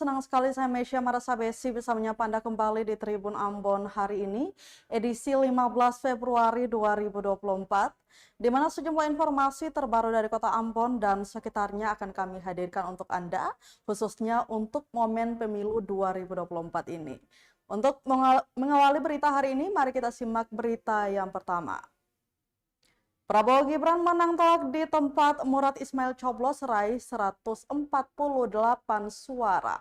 senang sekali saya Mesya Marasabesi bisa menyapa Anda kembali di Tribun Ambon hari ini, edisi 15 Februari 2024, di mana sejumlah informasi terbaru dari Kota Ambon dan sekitarnya akan kami hadirkan untuk Anda, khususnya untuk momen pemilu 2024 ini. Untuk mengawali berita hari ini, mari kita simak berita yang pertama. Prabowo Gibran menang telak di tempat Murad Ismail coblos raih 148 suara.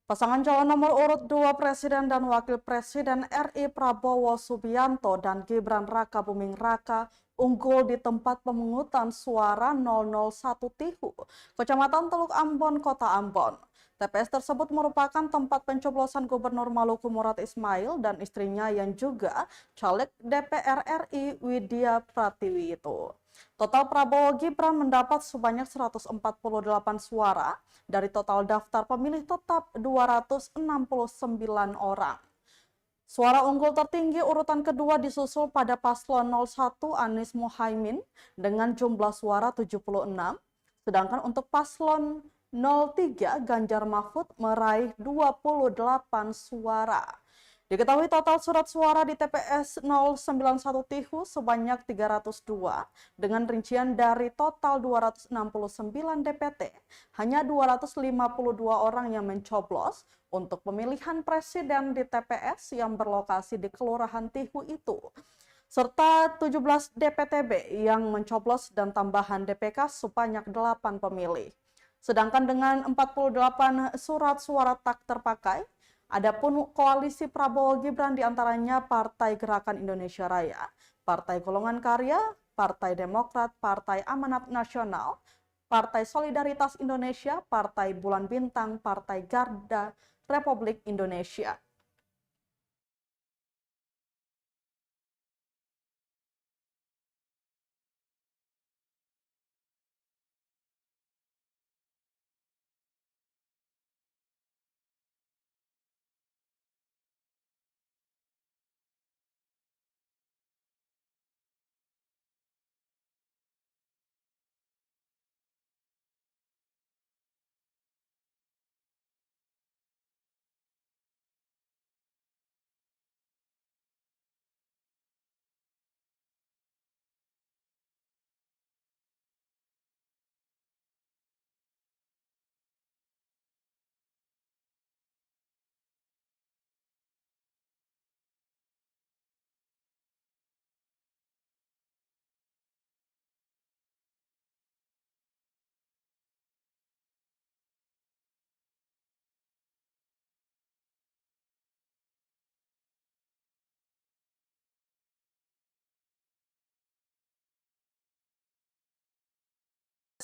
Pasangan calon nomor urut 2 Presiden dan Wakil Presiden RI Prabowo Subianto dan Gibran Raka Buming Raka unggul di tempat pemungutan suara 001 Tihu, Kecamatan Teluk Ambon, Kota Ambon. TPS tersebut merupakan tempat pencoblosan Gubernur Maluku Murad Ismail dan istrinya yang juga caleg DPR RI Widya Pratiwi itu. Total Prabowo Gibran mendapat sebanyak 148 suara dari total daftar pemilih tetap 269 orang. Suara unggul tertinggi urutan kedua disusul pada paslon 01 Anies Muhaimin dengan jumlah suara 76, sedangkan untuk paslon 03 Ganjar Mahfud meraih 28 suara. Diketahui total surat suara di TPS 091 Tihu sebanyak 302, dengan rincian dari total 269 DPT, hanya 252 orang yang mencoblos untuk pemilihan presiden di TPS yang berlokasi di Kelurahan Tihu itu, serta 17 DPTB yang mencoblos dan tambahan DPK sebanyak 8 pemilih. Sedangkan dengan 48 surat suara tak terpakai, adapun koalisi Prabowo Gibran diantaranya Partai Gerakan Indonesia Raya, Partai Golongan Karya, Partai Demokrat, Partai Amanat Nasional, Partai Solidaritas Indonesia, Partai Bulan Bintang, Partai Garda Republik Indonesia.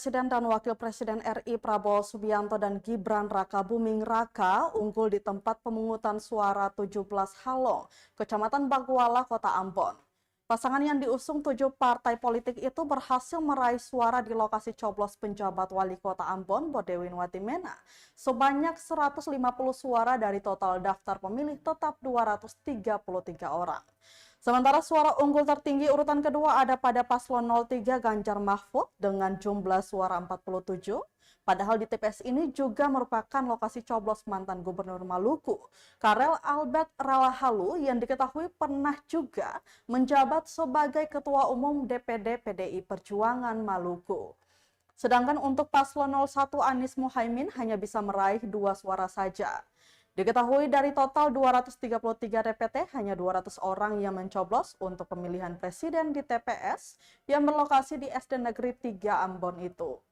Presiden dan Wakil Presiden RI Prabowo Subianto dan Gibran Raka Buming Raka unggul di tempat pemungutan suara 17 Halong, Kecamatan Baguala, Kota Ambon. Pasangan yang diusung 7 partai politik itu berhasil meraih suara di lokasi coblos penjabat Wali Kota Ambon, Bodewin Watimena, sebanyak 150 suara dari total daftar pemilih tetap 233 orang. Sementara suara unggul tertinggi urutan kedua ada pada paslon 03 Ganjar Mahfud dengan jumlah suara 47. Padahal di TPS ini juga merupakan lokasi coblos mantan Gubernur Maluku, Karel Albert Ralahalu, yang diketahui pernah juga menjabat sebagai Ketua Umum DPD PDI Perjuangan Maluku. Sedangkan untuk paslon 01 Anies Muhaimin hanya bisa meraih 2 suara saja. Diketahui dari total 233 DPT, hanya 200 orang yang mencoblos untuk pemilihan presiden di TPS yang berlokasi di SD Negeri 3 Ambon itu.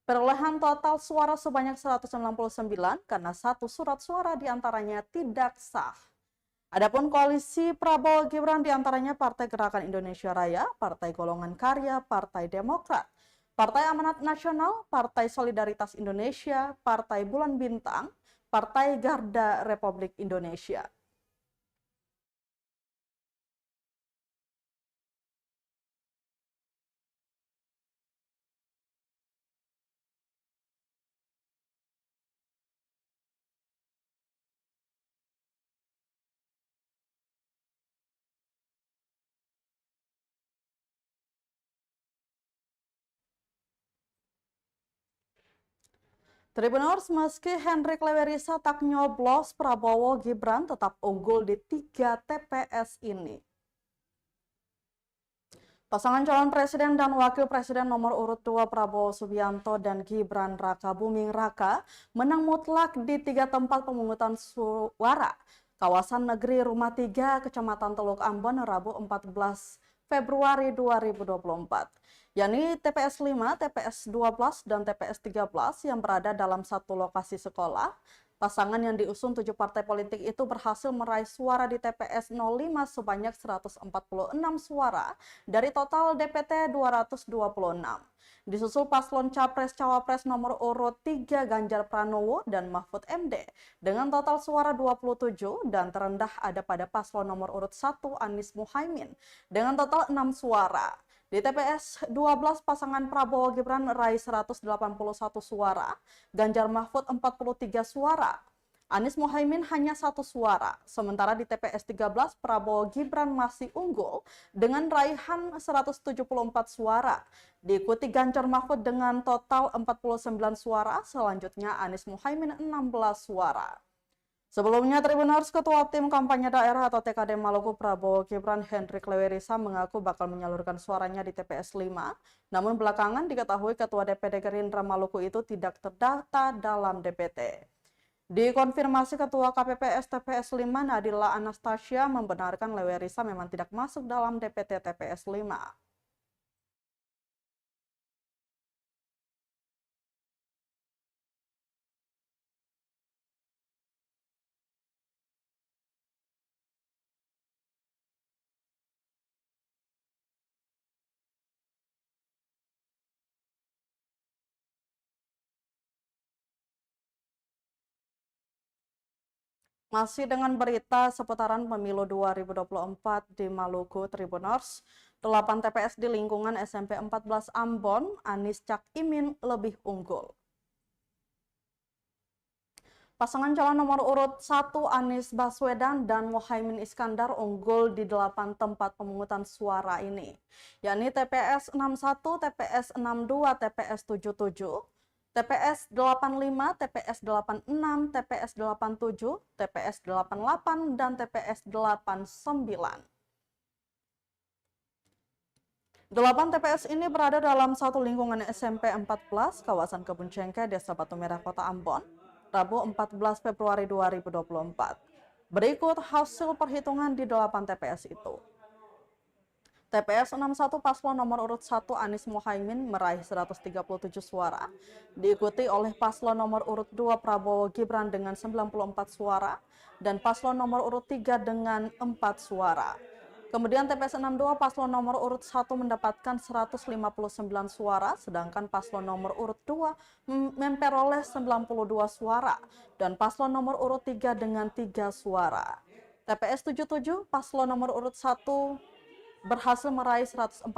Perolehan total suara sebanyak 199 karena satu surat suara diantaranya tidak sah. Adapun koalisi Prabowo Gibran diantaranya Partai Gerakan Indonesia Raya, Partai Golongan Karya, Partai Demokrat, Partai Amanat Nasional, Partai Solidaritas Indonesia, Partai Bulan Bintang, Partai Garda Republik Indonesia. Tribuners, meski Hendrik Lewerisa tak nyoblos, Prabowo Gibran tetap unggul di 3 TPS ini. Pasangan calon presiden dan wakil presiden nomor urut 2 Prabowo Subianto dan Gibran Rakabuming Raka menang mutlak di 3 tempat pemungutan suara kawasan negeri Rumah 3, Kecamatan Teluk Ambon, Rabu 14 Februari 2024. Yakni TPS 5, TPS 12, dan TPS 13 yang berada dalam satu lokasi sekolah. Pasangan yang diusung 7 partai politik itu berhasil meraih suara di TPS 05 sebanyak 146 suara dari total DPT 226. Disusul paslon Capres-Cawapres nomor urut 3 Ganjar Pranowo dan Mahfud MD dengan total suara 27 dan terendah ada pada paslon nomor urut 1 Anies Muhaimin dengan total 6 suara. Di TPS 12, pasangan Prabowo Gibran meraih 181 suara, Ganjar Mahfud 43 suara, Anies Muhaimin hanya 1 suara. Sementara di TPS 13, Prabowo Gibran masih unggul dengan raihan 174 suara. Diikuti Ganjar Mahfud dengan total 49 suara, selanjutnya Anies Muhaimin 16 suara. Sebelumnya, Tribuners, Ketua Tim Kampanye Daerah atau TKD Maluku Prabowo Gibran Hendrik Lewerisa mengaku bakal menyalurkan suaranya di TPS 5. Namun belakangan diketahui Ketua DPD Gerindra Maluku itu tidak terdata dalam DPT. Dikonfirmasi Ketua KPPS TPS 5 Nadila Anastasia membenarkan Lewerisa memang tidak masuk dalam DPT TPS 5. Masih dengan berita seputaran pemilu 2024 di Maluku, Tribuners, 8 TPS di lingkungan SMP 14 Ambon, Anies Cak Imin lebih unggul. Pasangan calon nomor urut 1 Anies Baswedan dan Muhaimin Iskandar unggul di 8 tempat pemungutan suara ini, yakni TPS 61, TPS 62, TPS 77, TPS 85, TPS 86, TPS 87, TPS 88, dan TPS 89. 8 TPS ini berada dalam satu lingkungan SMP 14, kawasan Kebun Cengkeh, Desa Batu Merah, Kota Ambon, Rabu 14 Februari 2024. Berikut hasil perhitungan di 8 TPS itu. TPS 61 paslon nomor urut 1 Anies Muhaimin meraih 137 suara, diikuti oleh paslon nomor urut 2 Prabowo Gibran dengan 94 suara, dan paslon nomor urut 3 dengan 4 suara. Kemudian TPS 62 paslon nomor urut 1 mendapatkan 159 suara, sedangkan paslon nomor urut 2 memperoleh 92 suara, dan paslon nomor urut 3 dengan 3 suara. TPS 77 paslon nomor urut 1 berhasil meraih 141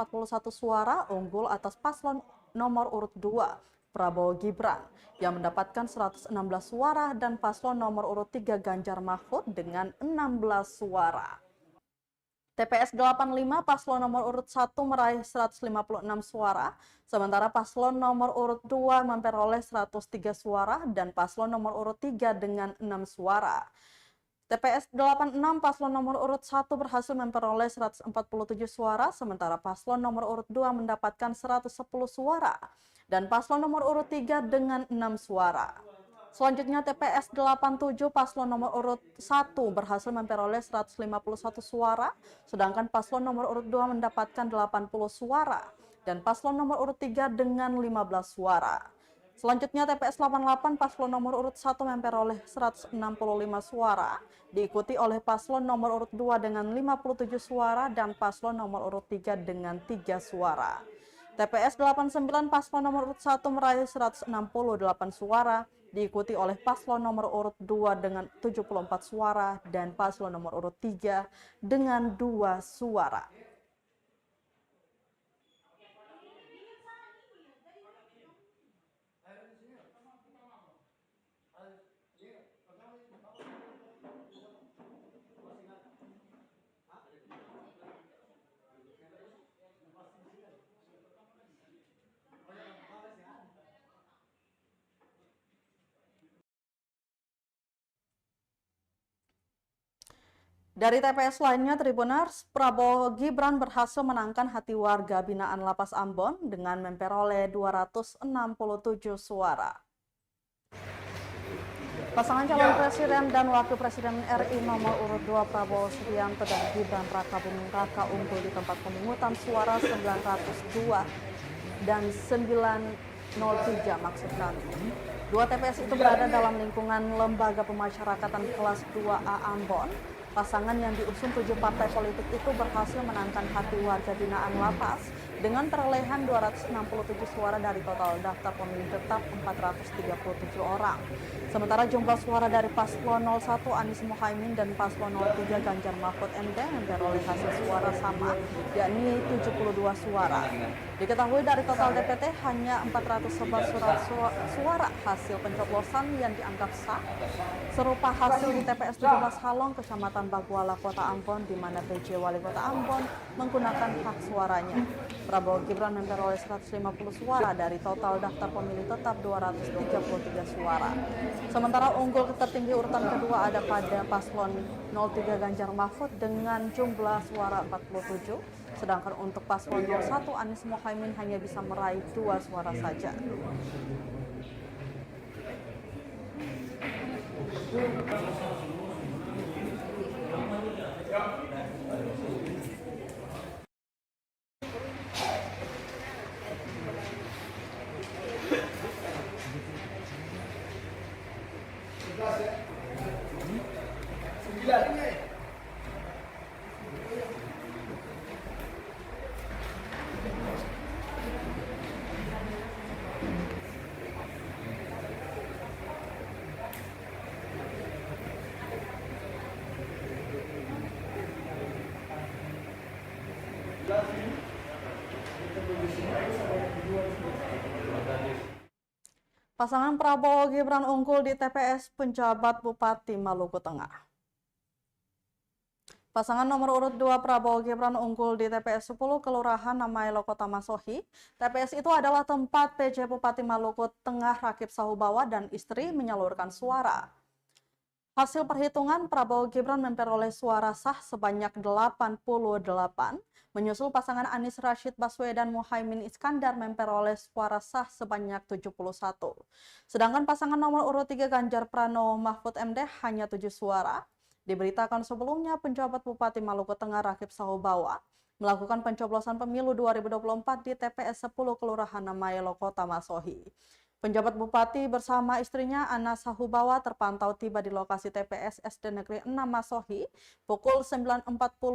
suara unggul atas paslon nomor urut 2 Prabowo Gibran yang mendapatkan 116 suara dan paslon nomor urut 3 Ganjar Mahfud dengan 16 suara. TPS 85 paslon nomor urut 1 meraih 156 suara, sementara paslon nomor urut 2 memperoleh 103 suara dan paslon nomor urut 3 dengan 6 suara. TPS 86 paslon nomor urut 1 berhasil memperoleh 147 suara, sementara paslon nomor urut 2 mendapatkan 110 suara dan paslon nomor urut 3 dengan 6 suara. Selanjutnya TPS 87 paslon nomor urut 1 berhasil memperoleh 151 suara, sedangkan paslon nomor urut 2 mendapatkan 80 suara dan paslon nomor urut 3 dengan 15 suara. Selanjutnya TPS 88 paslon nomor urut 1 memperoleh 165 suara, diikuti oleh paslon nomor urut 2 dengan 57 suara dan paslon nomor urut 3 dengan 3 suara. TPS 89 paslon nomor urut 1 meraih 168 suara, diikuti oleh paslon nomor urut 2 dengan 74 suara dan paslon nomor urut 3 dengan 2 suara. Dari TPS lainnya, Tribuners, Prabowo Gibran berhasil menangkan hati warga binaan Lapas Ambon dengan memperoleh 267 suara. Pasangan calon presiden dan wakil presiden RI nomor urut 2 Prabowo Subianto dan Gibran Raka Buming Raka unggul di tempat pemungutan suara 902 dan 903 maksud kami. Dua TPS itu berada dalam lingkungan Lembaga Pemasyarakatan Kelas 2A Ambon. Pasangan yang diusung 7 partai politik itu berhasil menangkan hati warga binaan lapas dengan perolehan 267 suara dari total daftar pemilih tetap 437 orang. Sementara jumlah suara dari Paslon 01 Anies Mohaimin dan Paslon 03 Ganjar Mahfud MD memperoleh hasil suara sama, yakni 72 suara. Diketahui dari total DPT hanya 411 suara hasil pencoblosan yang dianggap sah. Serupa hasil di TPS 17 Halong, Kecamatan Baguala, Kota Ambon, di mana PJ Wali Kota Ambon menggunakan hak suaranya. Prabowo Gibran memperoleh 150 suara dari total daftar pemilih tetap 233 suara. Sementara unggul tertinggi urutan kedua ada pada Paslon 03 Ganjar Mahfud dengan jumlah suara 47, sedangkan untuk Paslon 01 Anies Mohaimin hanya bisa meraih 2 suara saja. Pasangan Prabowo Gibran unggul di TPS penjabat Bupati Maluku Tengah. Pasangan nomor urut 2 Prabowo Gibran unggul di TPS 10 Kelurahan Namailo Kota Masohi. TPS itu adalah tempat PJ Bupati Maluku Tengah Rakib Sahubawa dan istri menyalurkan suara. Hasil perhitungan, Prabowo Gibran memperoleh suara sah sebanyak 88, menyusul pasangan Anies Rashid Baswedan Muhaimin Iskandar memperoleh suara sah sebanyak 71. Sedangkan pasangan nomor urut 3 Ganjar Pranowo Mahfud MD hanya 7 suara. Diberitakan sebelumnya, penjabat Bupati Maluku Tengah Rakib Sahubawa melakukan pencoblosan pemilu 2024 di TPS 10 Kelurahan Namailo Kota Masohi. Penjabat Bupati bersama istrinya Ana Sahubawa terpantau tiba di lokasi TPS SD Negeri 6 Masohi pukul 9.40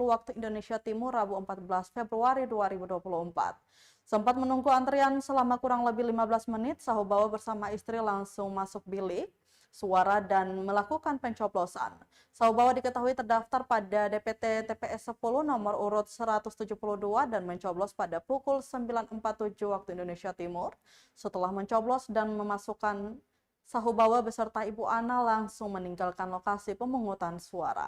waktu Indonesia Timur Rabu 14 Februari 2024. Sempat menunggu antrian selama kurang lebih 15 menit, Sahubawa bersama istri langsung masuk bilik suara dan melakukan pencoblosan. Sahubawa diketahui terdaftar pada DPT TPS 10 nomor urut 172 dan mencoblos pada pukul 9.47 waktu Indonesia Timur. Setelah mencoblos dan memasukkan, Sahubawa beserta Ibu Ana langsung meninggalkan lokasi pemungutan suara.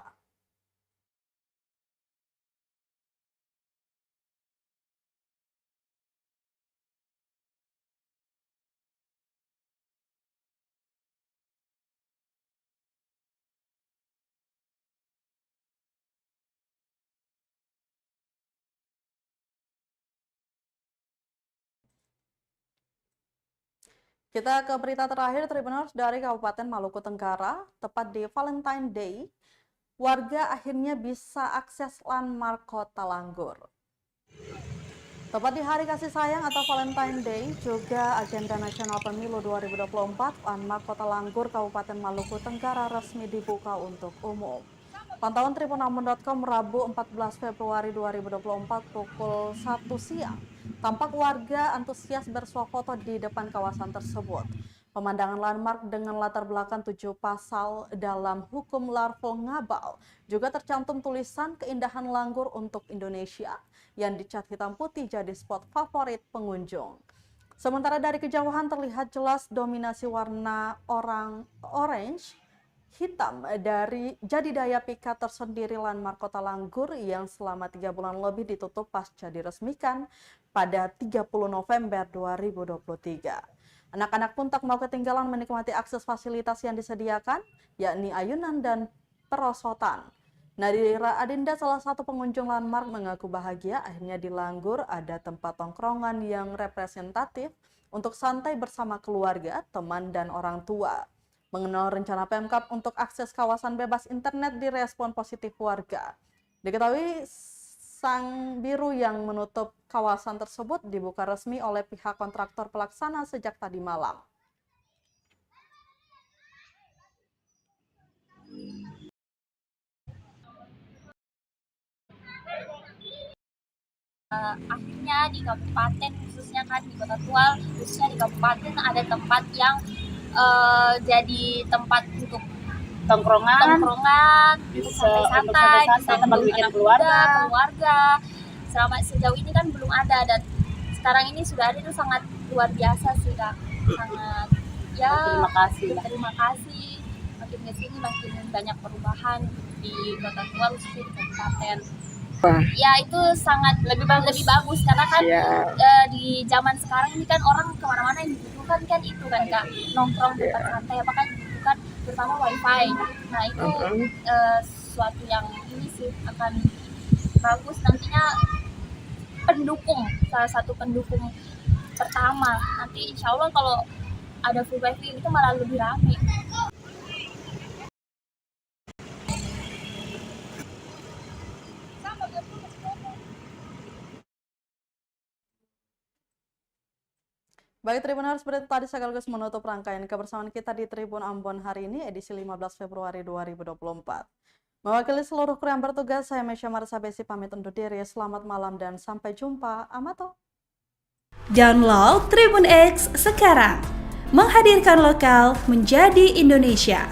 Kita ke berita terakhir, Tribuners, dari Kabupaten Maluku Tenggara. Tepat di Valentine Day, warga akhirnya bisa akses landmark Kota Langgur. Tepat di Hari Kasih Sayang atau Valentine Day, juga agenda nasional pemilu 2024, landmark Kota Langgur Kabupaten Maluku Tenggara resmi dibuka untuk umum. Pantauan tribunambon.com Rabu 14 Februari 2024 pukul 1 siang. Tampak warga antusias bersuah foto di depan kawasan tersebut. Pemandangan landmark dengan latar belakang 7 pasal dalam hukum larval ngabal. Juga tercantum tulisan keindahan Langgur untuk Indonesia yang dicat hitam putih jadi spot favorit pengunjung. Sementara dari kejauhan terlihat jelas dominasi warna orange hitam dari jadi daya pikat tersendiri landmark Kota Langgur yang selama 3 bulan lebih ditutup pasca diresmikan pada 30 November 2023. Anak-anak pun tak mau ketinggalan menikmati akses fasilitas yang disediakan, yakni ayunan dan perosotan. Nadira Adinda, salah satu pengunjung landmark, mengaku bahagia akhirnya di Langgur ada tempat tongkrongan yang representatif untuk santai bersama keluarga, teman, dan orang tua. Mengenal rencana Pemkab untuk akses kawasan bebas internet direspon positif warga. Diketahui Sang Biru yang menutup kawasan tersebut dibuka resmi oleh pihak kontraktor pelaksana sejak tadi malam. Akhirnya di kabupaten, khususnya kan di Kota Tual, khususnya di kabupaten ada tempat yang jadi tempat untuk tongkrongan, santai-santai, bisa tempat weekend keluarga. Selama sejauh ini kan belum ada, dan sekarang ini sudah ada, itu sangat luar biasa sih Kak. Sangat terima kasih. Makin kesini makin banyak perubahan di Kota Tual, khususnya di kabupaten. Ya itu sangat lebih bagus karena kan di zaman sekarang ini kan orang kemana-mana yang dibutuhkan kan itu kan Kak, nongkrong tempat santai, apakah dibutuhkan terutama wifi. Nah itu suatu yang ini sih akan bagus nantinya, salah satu pendukung pertama. Nanti insya Allah kalau ada free wifi itu malah lebih ramai. Baik Tribuners, seperti tadi sekaligus menutup rangkaian kebersamaan kita di Tribun Ambon hari ini, edisi 15 Februari 2024. Mewakili seluruh kru yang bertugas, saya Mesya Marisa Besi pamit undur diri. Selamat malam dan sampai jumpa. Amato. Download Tribun X sekarang, menghadirkan lokal menjadi Indonesia.